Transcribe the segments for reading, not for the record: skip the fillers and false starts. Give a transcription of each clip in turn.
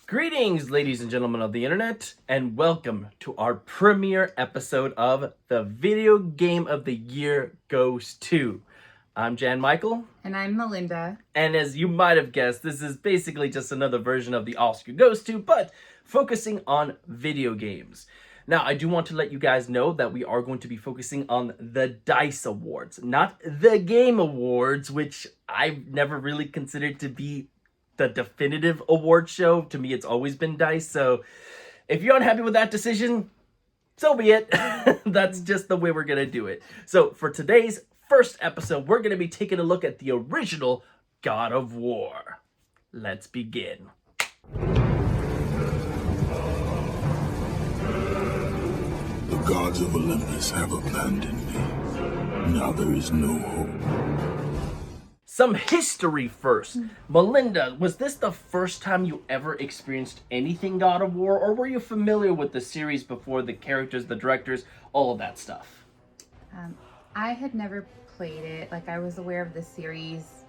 Greetings, ladies and gentlemen of the internet, and welcome to our premiere episode of the Video Game of the Year Goes To. I'm Jan Michael. And I'm Melinda. And as you might have guessed, this is basically just another version of the Oscar Goes To, but focusing on video games. Now, I do want to let you guys know that we are going to be focusing on the DICE Awards, not the Game Awards, which I've never really considered to be the definitive award show. To me, it's always been DICE. So if you're unhappy with that decision, so be it. That's just the way we're going to do it. So for today's first episode, we're going to be taking a look at the original God of War. Let's begin. The gods of Olympus have abandoned me. Now there is no hope. Some history first. Melinda, was this the first time you ever experienced anything God of War, or were you familiar with the series before, the characters, the directors, all of that stuff? I had never played it. Like, I was aware of the series,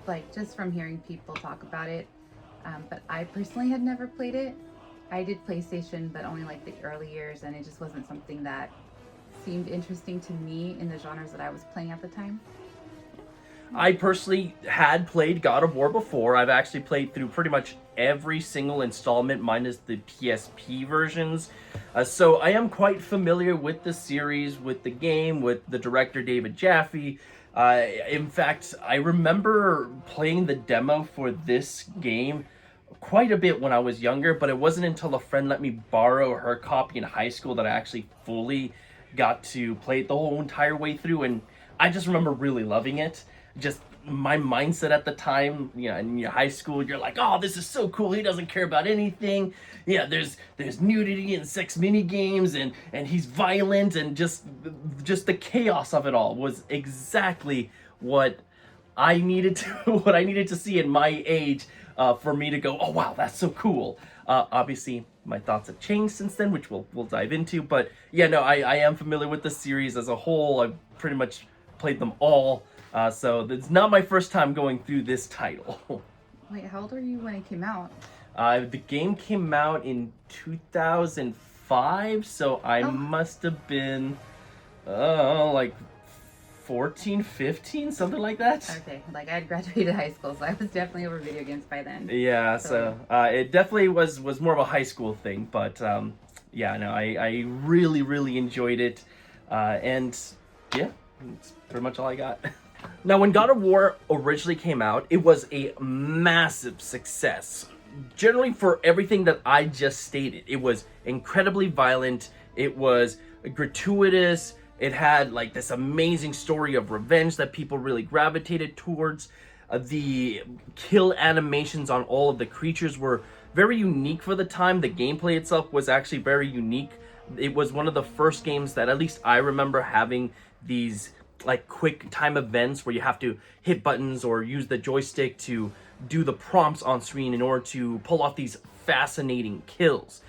like, just from hearing people talk about it. But I personally had never played it. I did PlayStation, but only like the early years, and it just wasn't something that seemed interesting to me in the genres that I was playing at the time. I personally had played God of War before. I've actually played through pretty much every single installment minus the PSP versions. So I am quite familiar with the series, with the game, with the director David Jaffe. In fact, I remember playing the demo for this game quite a bit when I was younger, but it wasn't until a friend let me borrow her copy in high school that I actually fully got to play it the whole entire way through, and I just remember really loving it. Just my mindset at the time, in your high school, you're like, oh, this is so cool, he doesn't care about anything. Yeah, there's nudity and sex mini games, and he's violent, and just the chaos of it all was exactly what I needed to see in my age, for me to go, oh wow, that's so cool. Obviously my thoughts have changed since then, which we'll dive into, but yeah, no, I am familiar with the series as a whole. I've pretty much played them all. So it's not my first time going through this title. Wait, how old were you when it came out? The game came out in 2005, so I must have been, like 14, 15, something like that. Okay, like I had graduated high school, so I was definitely over video games by then. Yeah, so it definitely was more of a high school thing, but yeah, no, I really, really enjoyed it, and yeah, that's pretty much all I got. Now, when God of War originally came out, it was a massive success. Generally, for everything that I just stated, it was incredibly violent, it was gratuitous, it had like this amazing story of revenge that people really gravitated towards. The kill animations on all of the creatures were very unique for the time. The gameplay itself was actually very unique. It was one of the first games that at least I remember having these like quick time events where you have to hit buttons or use the joystick to do the prompts on screen in order to pull off these fascinating kills.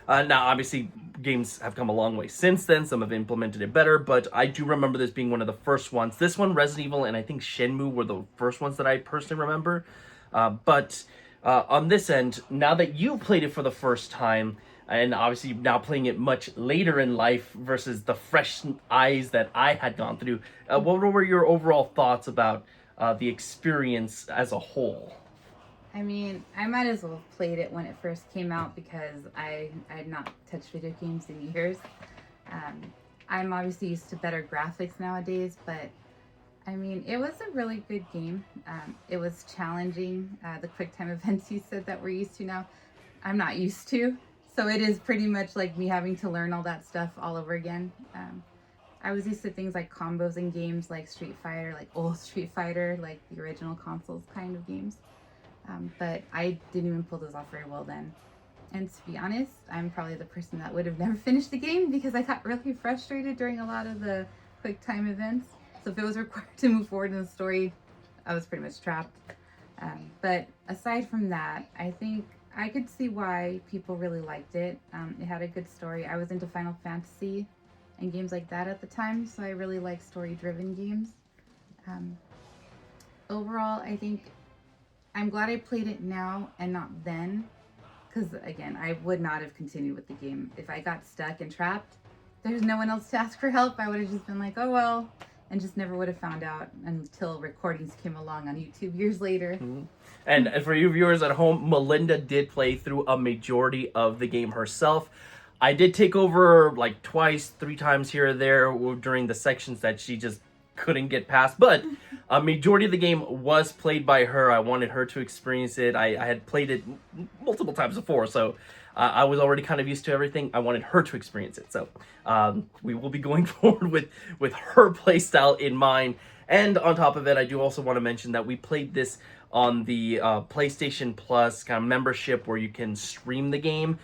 Now, obviously, games have come a long way since then. Some have implemented it better, but I do remember this being one of the first ones. This one, Resident Evil, and I think Shenmue were the first ones that I personally remember. But on this end, now that you played it for the first time, and obviously now playing it much later in life versus the fresh eyes that I had gone through, what were your overall thoughts about the experience as a whole? I mean, I might as well have played it when it first came out because I had not touched video games in years. I'm obviously used to better graphics nowadays, but I mean, it was a really good game. It was challenging. The quick time events you said that we're used to now, I'm not used to. So it is pretty much like me having to learn all that stuff all over again. I was used to things like combos in games like Street Fighter, like old Street Fighter, like the original consoles kind of games. But I didn't even pull those off very well then. And to be honest, I'm probably the person that would have never finished the game because I got really frustrated during a lot of the quick time events. So if it was required to move forward in the story, I was pretty much trapped. But aside from that, I think I could see why people really liked it. It had a good story. I was into Final Fantasy and games like that at the time, so I really like story-driven games. Overall, I think I'm glad I played it now and not then, Because again, I would not have continued with the game. If I got stuck and trapped, there's no one else to ask for help. I would have just been like, oh well, and just never would have found out until recordings came along on YouTube years later. And for you viewers at home, Melinda did play through a majority of the game herself. I did take over like twice, 3 times here or there during the sections that she just couldn't get past, but a majority of the game was played by her. I wanted her to experience it. I had played it multiple times before, so I was already kind of used to everything. I wanted her to experience it, so we will be going forward with her playstyle in mind. And on top of it, I do also want to mention that we played this on the PlayStation Plus kind of membership where you can stream the game.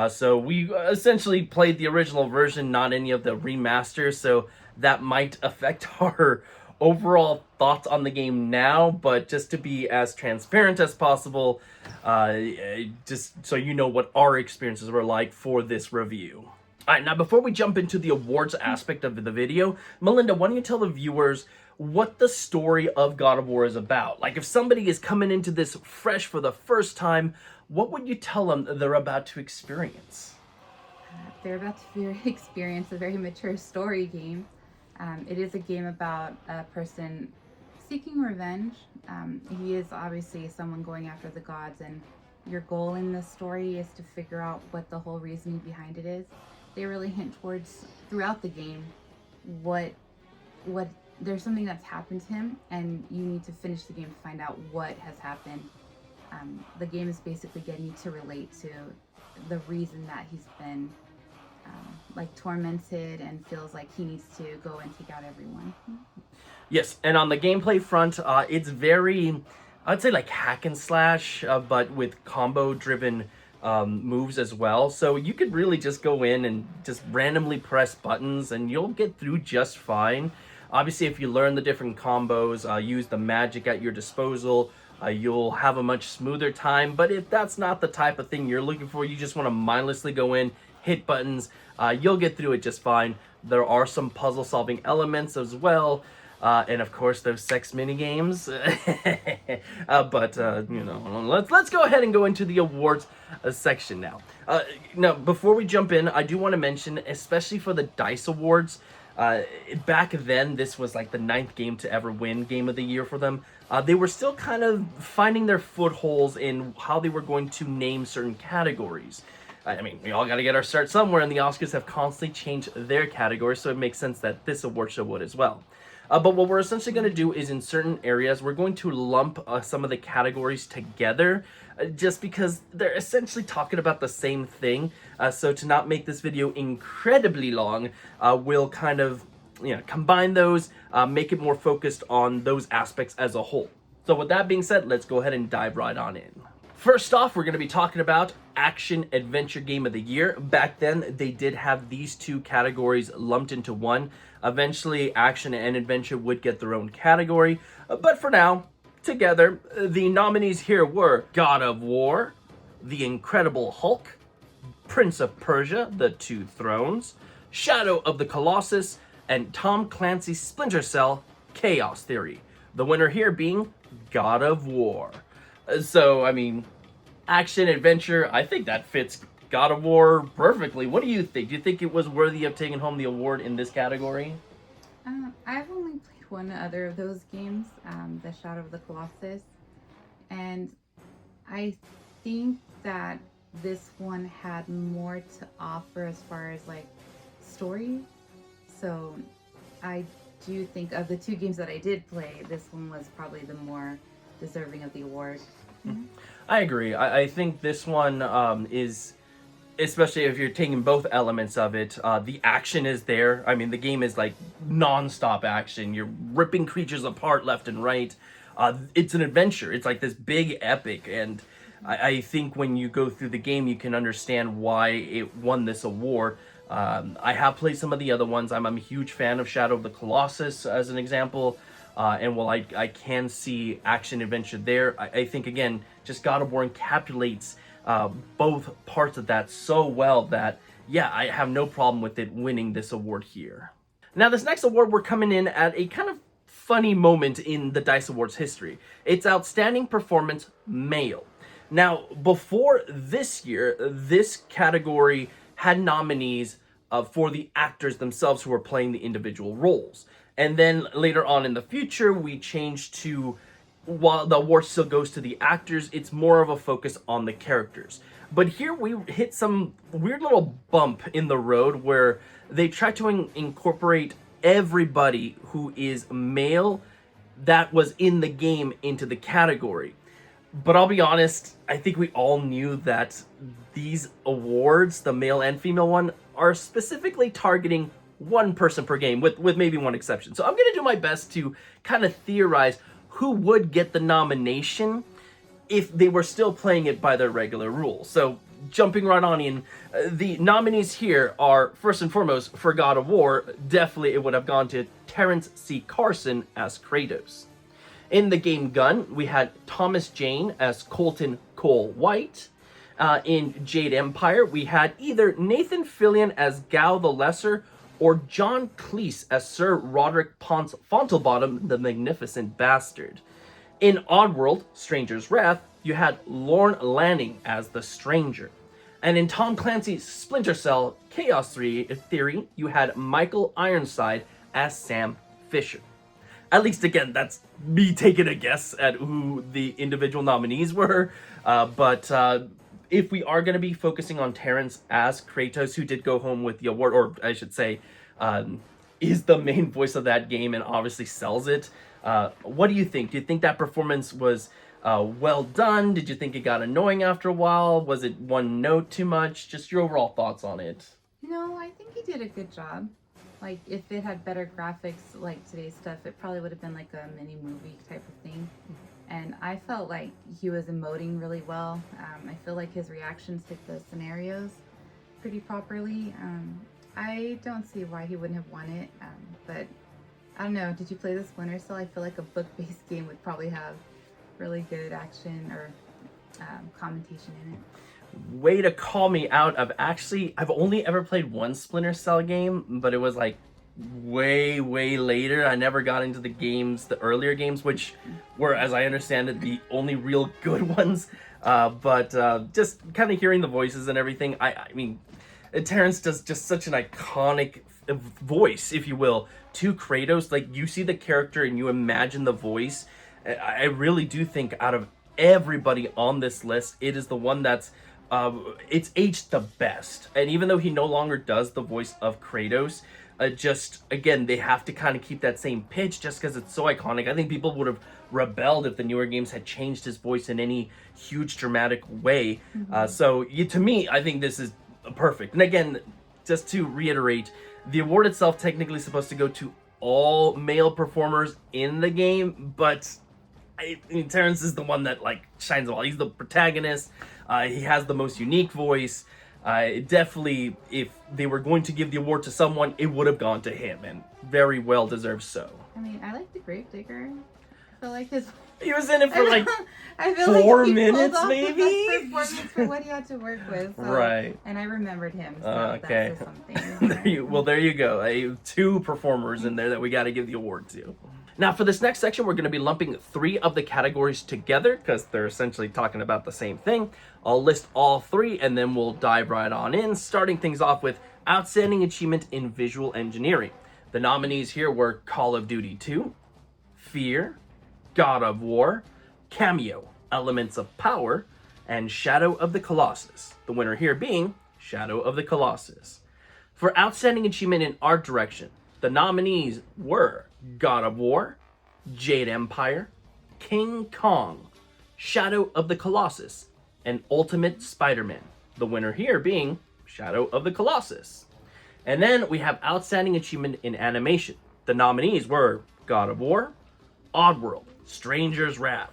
So we essentially played the original version, not any of the remasters, so that might affect our overall thoughts on the game now, but just to be as transparent as possible, just so you know what our experiences were like for this review. Alright, now before we jump into the awards aspect of the video, Melinda, why don't you tell the viewers what the story of God of War is about? Like, if somebody is coming into this fresh for the first time, what would you tell them they're about to experience? They're about to experience a very mature story game. It is a game about a person seeking revenge. He is obviously someone going after the gods, and your goal in this story is to figure out what the whole reasoning behind it is. They really hint towards, throughout the game, what there's something that's happened to him, and you need to finish the game to find out what has happened. The game is basically getting you to relate to the reason that he's been like tormented and feels like he needs to go and take out everyone. Yes, and on the gameplay front, it's very, I'd say like hack and slash, but with combo-driven moves as well. So you could really just go in and just randomly press buttons and you'll get through just fine. Obviously, if you learn the different combos, use the magic at your disposal, you'll have a much smoother time. But if that's not the type of thing you're looking for, you just want to mindlessly go in, hit buttons, you'll get through it just fine. There are some puzzle solving elements as well, and of course those sex mini games. But you know, let's go ahead and go into the awards section now. Now before we jump in, I do want to mention, especially for the DICE awards, back then this was like the 9th game to ever win Game of the Year for them. They were still kind of finding their footholds in how they were going to name certain categories. I mean, we all got to get our start somewhere, and the Oscars have constantly changed their categories, so it makes sense that this award show would as well. But what we're essentially going to do is, in certain areas, we're going to lump some of the categories together, just because they're essentially talking about the same thing. So to not make this video incredibly long, we'll kind of combine those, make it more focused on those aspects as a whole. So with that being said, let's go ahead and dive right on in. First off, we're going to be talking about Action Adventure Game of the Year. Back then, they did have these 2 categories lumped into one. Eventually, Action and Adventure would get their own category. But for now, together, the nominees here were God of War, The Incredible Hulk, Prince of Persia, The Two Thrones, Shadow of the Colossus, and Tom Clancy's Splinter Cell, Chaos Theory. The winner here being God of War. So, I mean, action, adventure, I think that fits God of War perfectly. What do you think? Do you think it was worthy of taking home the award in this category? I've only played one other of those games, the Shadow of the Colossus, and I think that this one had more to offer as far as like story. So I do think of the 2 games that I did play, this one was probably the more deserving of the award. I agree. I think this one is, especially if you're taking both elements of it, the action is there. I mean, the game is like non-stop action. You're ripping creatures apart left and right. It's an adventure. It's like this big epic, and I think when you go through the game, you can understand why it won this award. I have played some of the other ones. I'm a huge fan of Shadow of the Colossus as an example. And while I can see action adventure there, I think, again, just God of War encapsulates both parts of that so well that, yeah, I have no problem with it winning this award here. Now, this next award, we're coming in at a kind of funny moment in the DICE Awards history. It's Outstanding Performance Male. Now, before this year, this category had nominees for the actors themselves who were playing the individual roles. And then later on in the future, we changed to, while the award still goes to the actors, it's more of a focus on the characters. But here we hit some weird little bump in the road where they tried to incorporate everybody who is male that was in the game into the category. But I'll be honest, I think we all knew that these awards, the male and female one, are specifically targeting one person per game, with maybe one exception. So I'm going to do my best to kind of theorize who would get the nomination if they were still playing it by their regular rules. So jumping right on in, the nominees here are, first and foremost, for God of War, definitely it would have gone to Terrence C. Carson as Kratos. In the game Gun, we had Thomas Jane as Colton Cole White. In Jade Empire, we had either Nathan Fillion as Gao the Lesser or John Cleese as Sir Roderick Ponce Fontlebottom, the Magnificent Bastard. In Oddworld, Stranger's Wrath, you had Lorne Lanning as the Stranger. And in Tom Clancy's Splinter Cell Chaos Theory, you had Michael Ironside as Sam Fisher. At least, again, that's me taking a guess at who the individual nominees were. But if we are going to be focusing on Terrence as Kratos, who did go home with the award, or I should say, is the main voice of that game and obviously sells it, what do you think? Do you think that performance was well done? Did you think it got annoying after a while? Was it one note too much? Just your overall thoughts on it. No, I think he did a good job. Like, if it had better graphics like today's stuff, it probably would have been like a mini movie type of thing. And I felt like he was emoting really well. I feel like his reactions hit the scenarios pretty properly. I don't see why he wouldn't have won it. But I don't know. Did you play the Splinter Cell? I feel like a book-based game would probably have really good action or commentation in it. Way to call me out. I've only ever played one Splinter Cell game, but it was like way later. I never got into the earlier games, which were, as I understand it, the only real good ones. But just kind of hearing the voices and everything, I mean, Terrence does just such an iconic voice, if you will, to Kratos. Like, you see the character and you imagine the voice. I really do think out of everybody on this list, it is the one that's it's aged the best. And even though he no longer does the voice of Kratos, just again, they have to kind of keep that same pitch just because it's so iconic. I think people would have rebelled if the newer games had changed his voice in any huge dramatic way. To me, I think this is perfect. And again, just to reiterate, the award itself technically is supposed to go to all male performers in the game, but Terrence is the one that shines all. He's the protagonist. He has the most unique voice. Definitely, if they were going to give the award to someone, it would have gone to him, and very well deserved so. I mean, I like the Gravedigger. I feel like he was in it for I feel 4 like minutes, the maybe. best performance for what he had to work with. So, right. And I remembered him. So okay. That says something. There you go. 2 performers in there that we got to give the award to. Now, for this next section, we're going to be lumping 3 of the categories together because they're essentially talking about the same thing. I'll list all 3 and then we'll dive right on in, starting things off with Outstanding Achievement in Visual Engineering. The nominees here were Call of Duty 2, Fear, God of War, Cameo, Elements of Power, and Shadow of the Colossus. The winner here being Shadow of the Colossus. For Outstanding Achievement in Art Direction, the nominees were God of War, Jade Empire, King Kong, Shadow of the Colossus, and Ultimate Spider-Man. The winner here being Shadow of the Colossus. And then we have Outstanding Achievement in Animation. The nominees were God of War, Oddworld, Stranger's Wrath,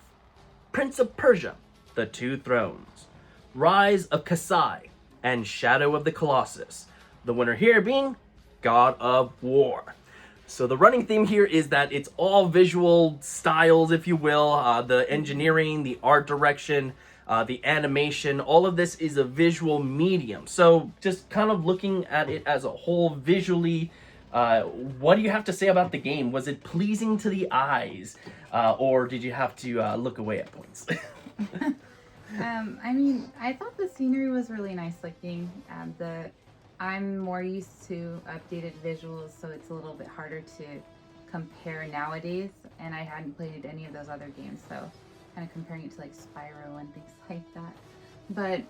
Prince of Persia, The Two Thrones, Rise of Kasai, and Shadow of the Colossus. The winner here being God of War. So the running theme here is that it's all visual styles, if you will. The engineering, the art direction, the animation, all of this is a visual medium. So just kind of looking at it as a whole visually, what do you have to say about the game? Was it pleasing to the eyes? Or did you have to look away at points? I mean, I thought the scenery was really nice looking. I'm more used to updated visuals, so it's a little bit harder to compare nowadays. And I hadn't played any of those other games, so kind of comparing it to like Spyro and things like that. But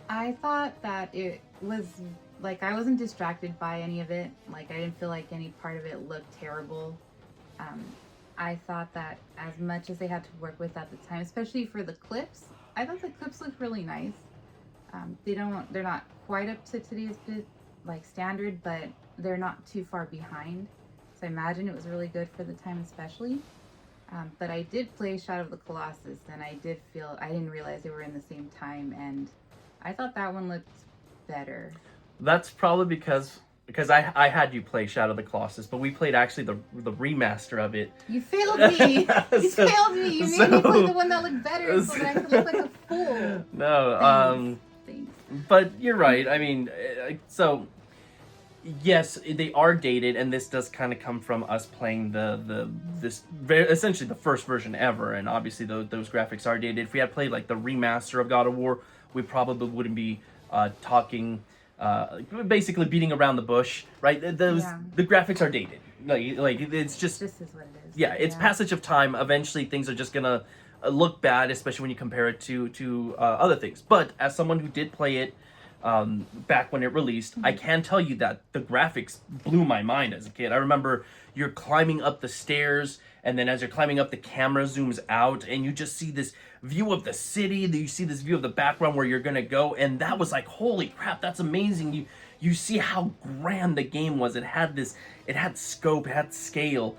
I thought that it was like I wasn't distracted by any of it. Like I didn't feel like any part of it looked terrible. I thought that as much as they had to work with at the time, especially for the clips, I thought the clips looked really nice. They're not quite up to today's standard, but they're not too far behind. So I imagine it was really good for the time, especially. But I did play Shadow of the Colossus, and I didn't realize they were in the same time, and I thought that one looked better. That's probably because I had you play Shadow of the Colossus, but we played actually the remaster of it. You failed me. You failed me. You made me play the one that looked better so that I could look like a fool. No, Thanks. But you're right. I mean, so yes, they are dated, and this does kind of come from us playing essentially the first version ever, and obviously those graphics are dated. If we had played like the remaster of God of War, we probably wouldn't be talking. Basically beating around the bush, right? The graphics are dated. Like it's just. This is what it is. Yeah, it's passage of time. Eventually, things are just gonna look bad, especially when you compare it to other things. But as someone who did play it back when it released, I can tell you that the graphics blew my mind as a kid. I remember you're climbing up the stairs, and then as you're climbing up, the camera zooms out, and you just see this view of the city. You see this view of the background where you're gonna go, and that was like, holy crap, that's amazing. You see how grand the game was. It had scope, it had scale,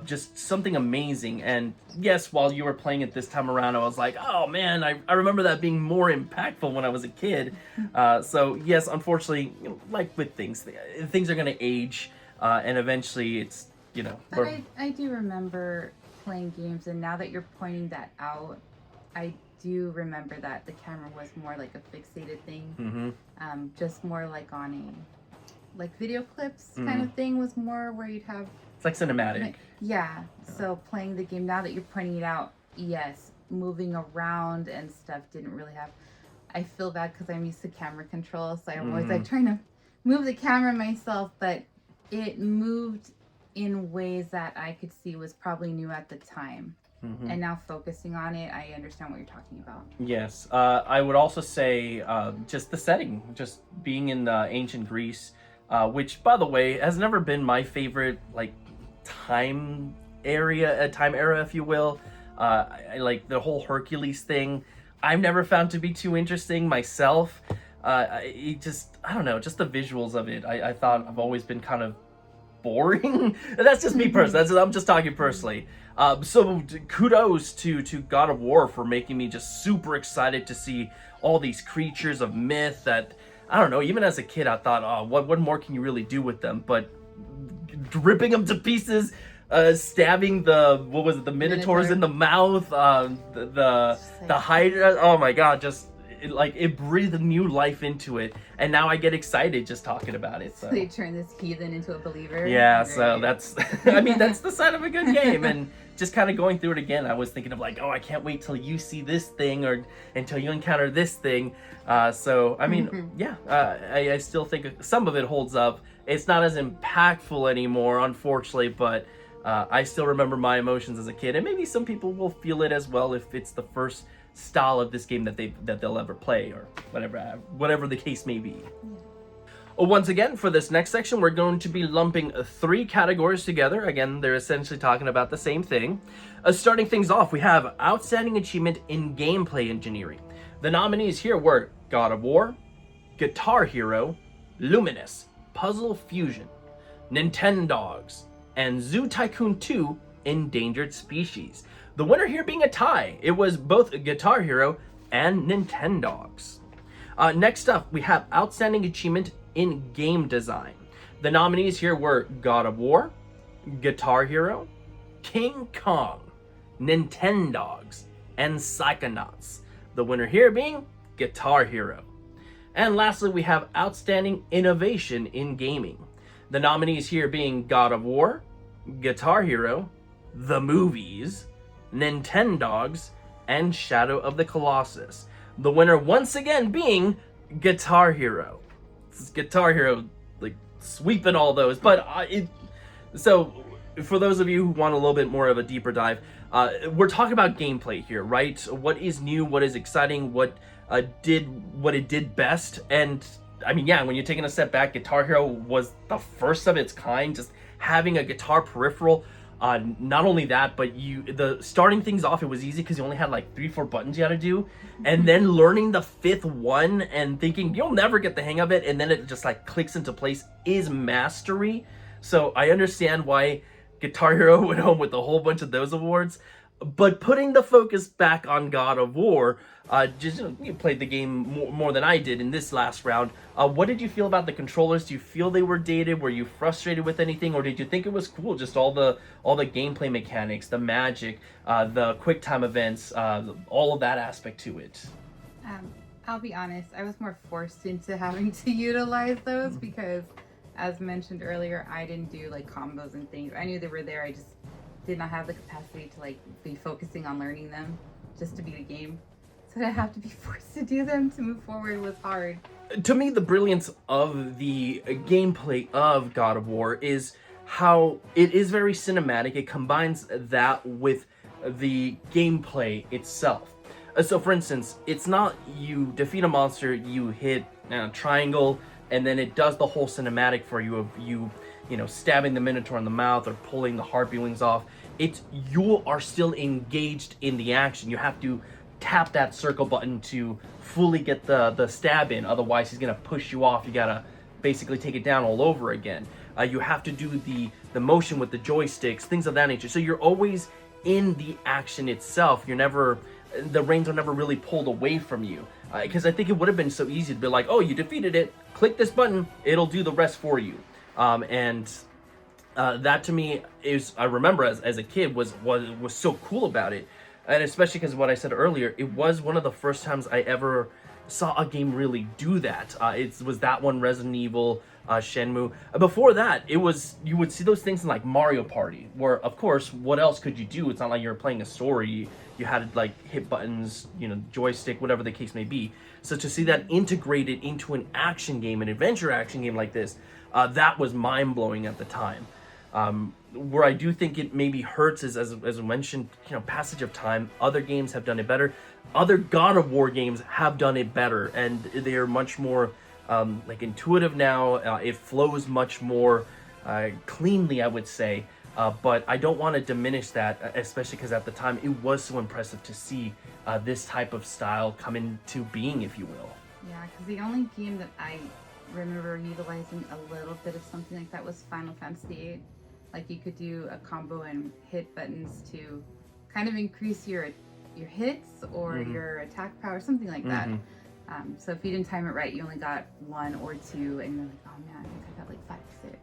just something amazing. And yes, while you were playing it this time around, I was like, oh man, I remember that being more impactful when I was a kid. So yes, unfortunately, like with things are gonna age, and eventually it's, But I do remember playing games, and now that you're pointing that out, I do remember that the camera was more like a fixated thing. Just more like on a video clips kind of thing, was more where you'd have it's like cinematic. Yeah. So playing the game, now that you're pointing it out, yes, moving around and stuff didn't really have. I feel bad because I'm used to camera control, so I'm always like trying to move the camera myself, but it moved in ways that I could see was probably new at the time. And now focusing on it, I understand what you're talking about. Yes. I would also say just the setting, just being in ancient Greece, which, by the way, has never been my favorite, like, time era, if you will. I like the whole Hercules thing. I've never found to be too interesting myself. I don't know, just the visuals of it. I thought I've always been kind of boring. That's just me personally. I'm just talking personally. So kudos to God of War for making me just super excited to see all these creatures of myth that, I don't know, even as a kid I thought, oh, what more can you really do with them? But ripping them to pieces, stabbing the Minotaurs in the mouth, the Hydra, oh my god, just it breathed new life into it, and now I get excited just talking about it. So they turn this heathen into a believer. Yeah, so that's I mean, that's the sign of a good game. And just kind of going through it again, I was thinking of like, oh, I can't wait till you see this thing, or until you encounter this thing. So I mean, I still think some of it holds up. It's not as impactful anymore, unfortunately, but I still remember my emotions as a kid, and maybe some people will feel it as well if it's the first style of this game that they'll ever play, or whatever the case may be. Once again, for this next section, we're going to be lumping 3 categories together. Again, they're essentially talking about the same thing. Starting things off, we have Outstanding Achievement in Gameplay Engineering. The nominees here were God of War, Guitar Hero, Luminous, Puzzle Fusion, Nintendogs, and Zoo Tycoon 2: Endangered Species. The winner here being a tie. It was both Guitar Hero and Nintendogs. Next up, we have Outstanding Achievement in Game Design. The nominees here were God of War, Guitar Hero, King Kong, Nintendogs, and Psychonauts. The winner here being Guitar Hero. And lastly, we have Outstanding Innovation in Gaming. The nominees here being God of War, Guitar Hero, the movies, Nintendogs, and Shadow of the Colossus. The winner once again being Guitar Hero. This is Guitar Hero, like, sweeping all those. But so for those of you who want a little bit more of a deeper dive, we're talking about gameplay here, right? What is new, what is exciting, what it did best. And I mean, yeah, when you're taking a step back, Guitar Hero was the first of its kind, just having a guitar peripheral. Not only that, but starting things off, it was easy because you only had like 3-4 buttons you had to do, and then learning the 5th one and thinking you'll never get the hang of it, and then it just like clicks into place is mastery. So I understand why Guitar Hero went home with a whole bunch of those awards. But putting the focus back on God of War, you played the game more than I did in this last round. What did you feel about the controllers? Do you feel they were dated? Were you frustrated with anything, or did you think it was cool? Just all the gameplay mechanics, the magic, the quick time events, all of that aspect to it. I'll be honest, I was more forced into having to utilize those because, as mentioned earlier, I didn't do like combos and things. I knew they were there. I just did not have the capacity to like be focusing on learning them just to beat a game. So to have to be forced to do them to move forward was hard. To me, the brilliance of the gameplay of God of War is how it is very cinematic. It combines that with the gameplay itself. So for instance, it's not you defeat a monster, you hit triangle, and then it does the whole cinematic for you of you stabbing the Minotaur in the mouth or pulling the harpy wings off. It's you are still engaged in the action. You have to tap that circle button to fully get the stab in. Otherwise, he's gonna push you off. You gotta basically take it down all over again. You have to do the motion with the joysticks, things of that nature. So you're always in the action itself. The reins are never really pulled away from you. Because I think it would have been so easy to be like, oh, you defeated it, click this button, it'll do the rest for you. That to me is, I remember as a kid, was so cool about it. And especially because what I said earlier, it was one of the first times I ever saw a game really do that. It was that one, Resident Evil, Shenmue. Before that, you would see those things in like Mario Party, where of course, what else could you do? It's not like you were playing a story. You had to like hit buttons, joystick, whatever the case may be. So to see that integrated into an action game, an adventure action game like this, that was mind-blowing at the time. Where I do think it maybe hurts is, as I mentioned, passage of time. Other games have done it better. Other God of War games have done it better, and they are much more like intuitive now. It flows much more cleanly, I would say. But I don't want to diminish that, especially because at the time it was so impressive to see this type of style come into being, if you will. Yeah, because the only game that I remember utilizing a little bit of something like that was Final Fantasy VIII. Like you could do a combo and hit buttons to kind of increase your hits or your attack power, something like that. So if you didn't time it right, you only got 1 or 2, and you're like, oh man, I think I got like 5 or 6.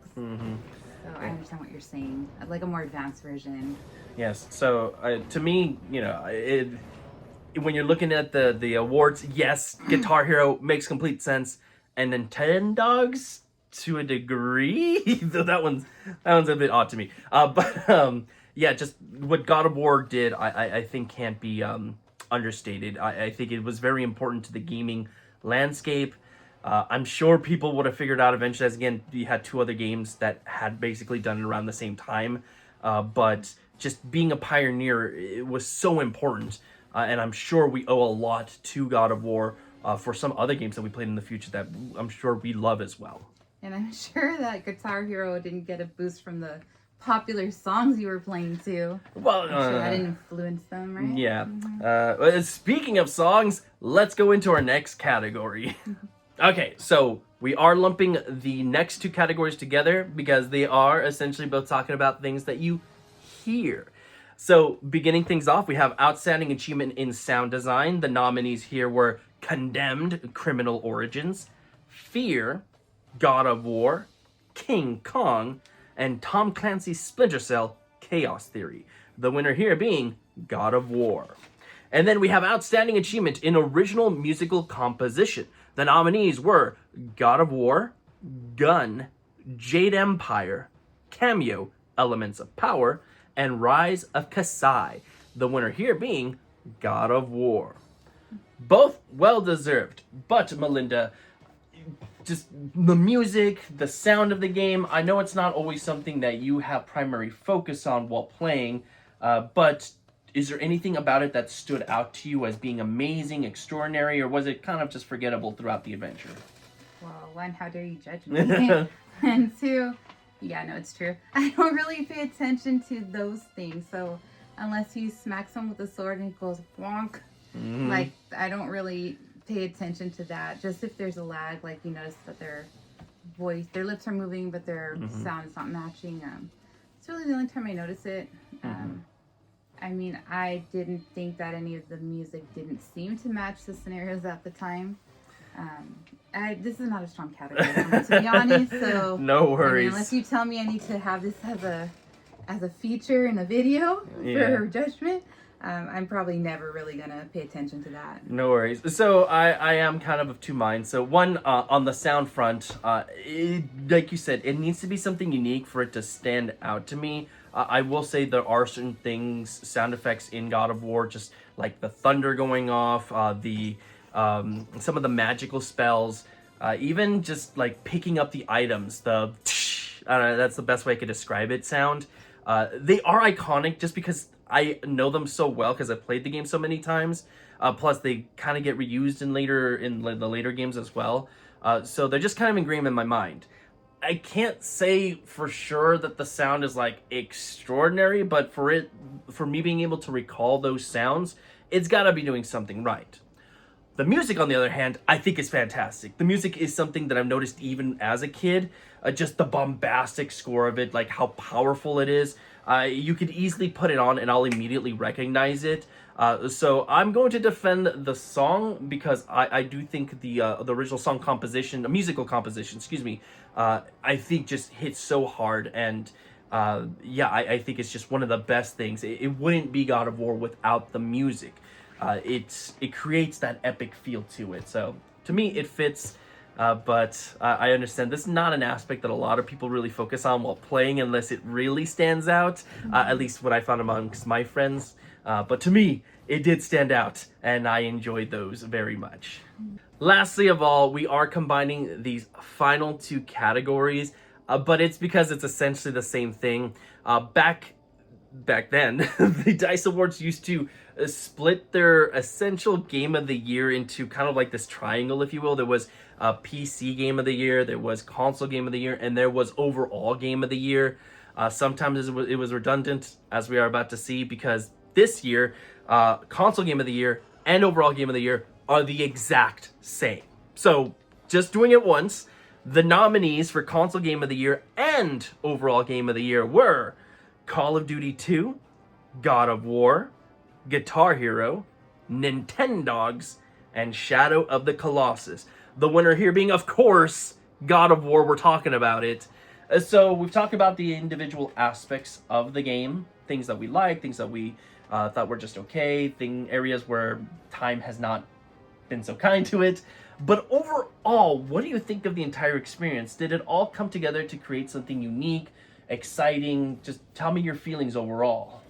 So I understand what you're saying. I'd like a more advanced version. Yes. So to me, when you're looking at the awards, yes, Guitar Hero makes complete sense, and Nintendogs to a degree, though that one's a bit odd to me. But yeah, just what God of War did, I think can't be understated. I think it was very important to the gaming landscape. I'm sure people would have figured out eventually, as again, you had 2 other games that had basically done it around the same time. But just being a pioneer, it was so important. And I'm sure we owe a lot to God of War for some other games that we played in the future that I'm sure we love as well. And I'm sure that Guitar Hero didn't get a boost from the popular songs you were playing too. Well, I'm sure that influenced them, right? Yeah. Speaking of songs, let's go into our next category. Okay, so we are lumping the next 2 categories together because they are essentially both talking about things that you hear. So beginning things off, we have Outstanding Achievement in Sound Design. The nominees here were Condemned: Criminal Origins, Fear, God of War, King Kong, and Tom Clancy's Splinter Cell: Chaos Theory. The winner here being God of War. And then we have Outstanding Achievement in Original Musical Composition. The nominees were God of War, Gun, Jade Empire, Cameo, Elements of Power, and Rise of Kasai. The winner here being God of War. Both well deserved, but Melinda, just the music, the sound of the game. I know it's not always something that you have primary focus on while playing, but is there anything about it that stood out to you as being amazing, extraordinary, or was it kind of just forgettable throughout the adventure? Well, one, how dare you judge me? And two, yeah, no, it's true. I don't really pay attention to those things. So unless you smack someone with a sword and it goes bonk, like I don't really pay attention to that. Just if there's a lag, like you notice that their lips are moving, but their sound is not matching. It's really the only time I notice it. I mean, I didn't think that any of the music didn't seem to match the scenarios at the time. This is not a strong category for me, to be honest. So no worries. I mean, unless you tell me I need to have this as a feature in a video for judgment, I'm probably never really gonna pay attention to that. No worries. So I am kind of two minds. So one, on the sound front, like you said, it needs to be something unique for it to stand out to me. I will say there are certain things, sound effects in God of War, just like the thunder going off, some of the magical spells, even just like picking up the items, I don't know, that's the best way I could describe it, sound. They are iconic just because I know them so well because I've played the game so many times. Plus they kind of get reused in the later games as well. So they're just kind of ingrained in my mind. I can't say for sure that the sound is like extraordinary, but for me being able to recall those sounds, it's got to be doing something right. The music, on the other hand, I think is fantastic. The music is something that I've noticed even as a kid. Just the bombastic score of it, like how powerful it is. You could easily put it on and I'll immediately recognize it. So I'm going to defend the song because I do think the original song composition, the musical composition, I think just hits so hard. And I think it's just one of the best things. It wouldn't be God of War without the music. It creates that epic feel to it. So to me, it fits. But I understand this is not an aspect that a lot of people really focus on while playing unless it really stands out, at least what I found amongst my friends. But to me, it did stand out, and I enjoyed those very much. Lastly of all, we are combining these final two categories, but it's because it's essentially the same thing. Back then, the DICE Awards used to split their essential game of the year into kind of like this triangle, if you will. There was a PC game of the year, there was console game of the year, and there was overall game of the year. Sometimes it was redundant, as we are about to see, because this year, console game of the year and overall game of the year are the exact same. So just doing it once, the nominees for console game of the year and overall game of the year were Call of Duty 2, God of War, Guitar Hero, Nintendogs, and Shadow of the Colossus. The winner here being, of course, God of War. We're talking about it. So we've talked about the individual aspects of the game, things that we like, things that we thought were just okay, areas where time has not been so kind to it. But overall, what do you think of the entire experience? Did it all come together to create something unique, exciting? Just tell me your feelings overall.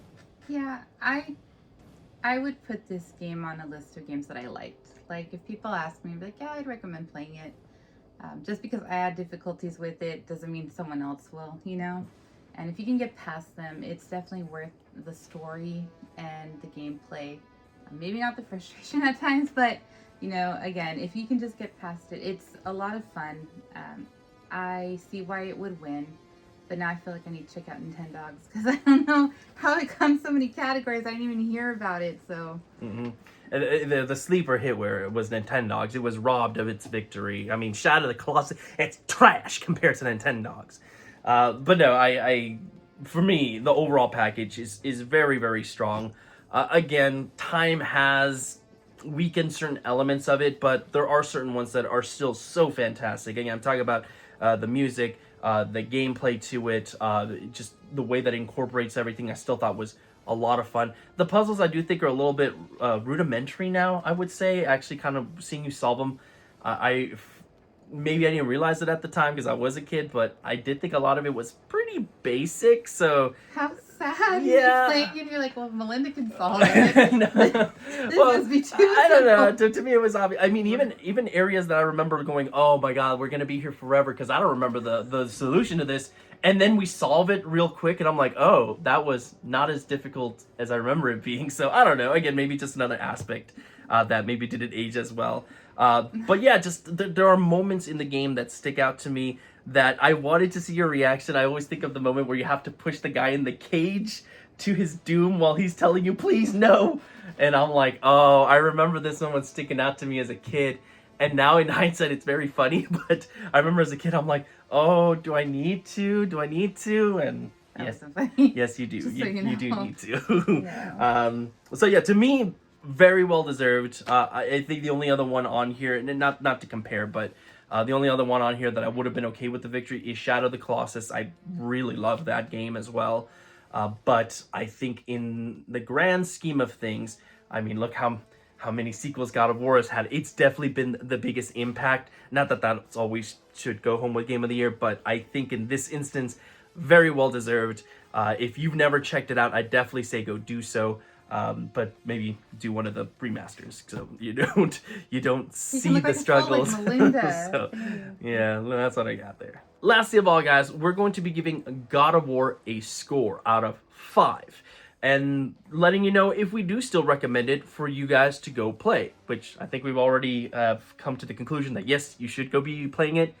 Yeah, I would put this game on a list of games that I liked. Like, if people ask me, I'd be like, yeah, I'd recommend playing it. Just because I had difficulties with it doesn't mean someone else will, you know? And if you can get past them, it's definitely worth the story and the gameplay. Maybe not the frustration at times, but, you know, again, if you can just get past it, it's a lot of fun. I see why it would win. But now I feel like I need to check out Nintendogs because I don't know how it comes so many categories. I didn't even hear about it, so. The sleeper hit where it was Nintendogs. It was robbed of its victory. I mean, Shadow of the Colossus, it's trash compared to Nintendogs. But no, for me, the overall package is very, very strong. Again, time has weakened certain elements of it, but there are certain ones that are still so fantastic. Again, I'm talking about the music, the gameplay to it, just the way that it incorporates everything. I still thought was a lot of fun. The puzzles I do think are a little bit rudimentary now, I would say. Actually, kind of seeing you solve them, maybe I didn't realize it at the time because I was a kid, but I did think a lot of it was pretty basic. So how sad. Yeah. You're playing and you're like, well, Melinda can solve it. No. this Well, must be too I don't know. simple. To me, it was obvious. I mean, even areas that I remember going, oh my god, we're gonna be here forever because I don't remember the solution to this. And then we solve it real quick, and I'm like, oh, that was not as difficult as I remember it being. So I don't know. Again, maybe just another aspect that maybe didn't age as well. But yeah, just there are moments in the game that stick out to me that I wanted to see your reaction. I always think of the moment where you have to push the guy in the cage to his doom while he's telling you, please, no. And I'm like, oh, I remember this moment sticking out to me as a kid. And now in hindsight, it's very funny. But I remember as a kid, I'm like, oh, do I need to? Do I need to? And yes, So funny. yes, you do. Just so You do know. need to. Yeah. So yeah, to me, very well deserved. I think the only other one on here, and not to compare, but the only other one on here that I would have been okay with the victory is Shadow of the Colossus. I really love that game as well. But I think in the grand scheme of things, I mean, look how many sequels God of War has had. It's definitely been the biggest impact. Not that that's always should go home with Game of the Year, but I think in this instance, very well deserved. If you've never checked it out, I definitely say go do so. But maybe do one of the remasters so you don't see look the like a troll like struggles. Melinda. So yeah, that's what I got there. Lastly of all, guys, we're going to be giving God of War a score out of 5 and letting you know if we do still recommend it for you guys to go play, which I think we've already come to the conclusion that yes, you should go be playing it,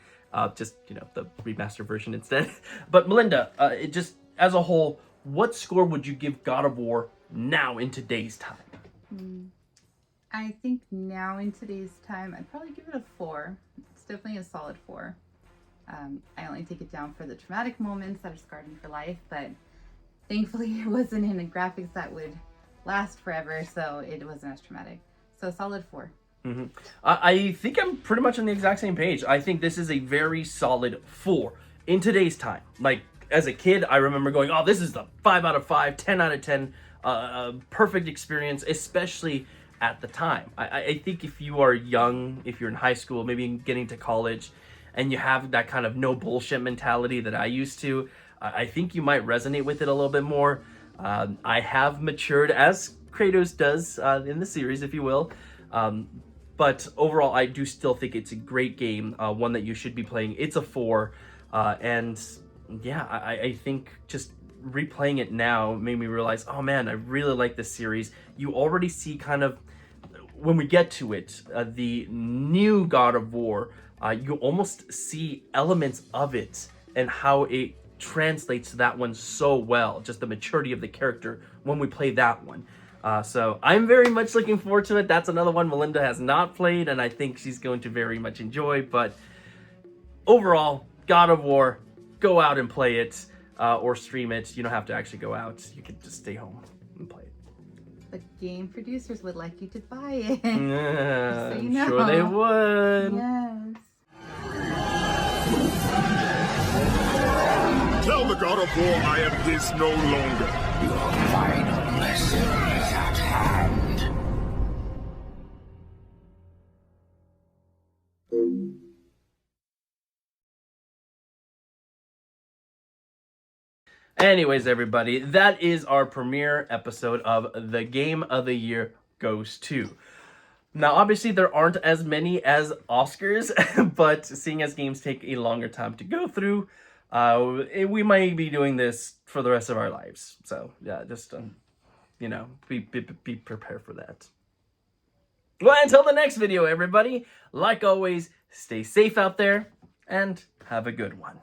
just the remaster version instead. But Melinda, it just as a whole, what score would you give God of War now in today's time? I think now in today's time, I'd probably give it a 4. It's definitely a solid 4. I only take it down for the traumatic moments that are scarred me for life, but thankfully it wasn't in the graphics that would last forever, so it wasn't as traumatic. So solid 4. I think I'm pretty much on the exact same page. I think this is a very solid 4 in today's time. Like, as a kid, I remember going, oh, this is the 5 out of 5, 10 out of 10, perfect experience, especially at the time. I think if you are young, if you're in high school, maybe getting to college, and you have that kind of no bullshit mentality that I used to, I think you might resonate with it a little bit more. I have matured, as Kratos does in the series, if you will. But overall, I do still think it's a great game, one that you should be playing. It's a 4, and yeah, I think just replaying it now made me realize, oh man, I really like this series. You already see kind of, when we get to it, the new God of War, you almost see elements of it and how it translates to that one so well, just the maturity of the character when we play that one. So I'm very much looking forward to it. That's another one Melinda has not played, and I think she's going to very much enjoy. But overall, God of War, go out and play it, or stream it. You don't have to actually go out. You can just stay home and play it. But game producers would like you to buy it. Yeah, So you I'm know. sure they would. Yes. Tell the God of War I am his no longer. Your final lesson is at hand. Anyways, everybody, that is our premiere episode of The Game of the Year Goes To. Now, obviously, there aren't as many as Oscars, but seeing as games take a longer time to go through, we might be doing this for the rest of our lives. So, yeah, just, be prepared for that. Well, until the next video, everybody, like always, stay safe out there, and have a good one.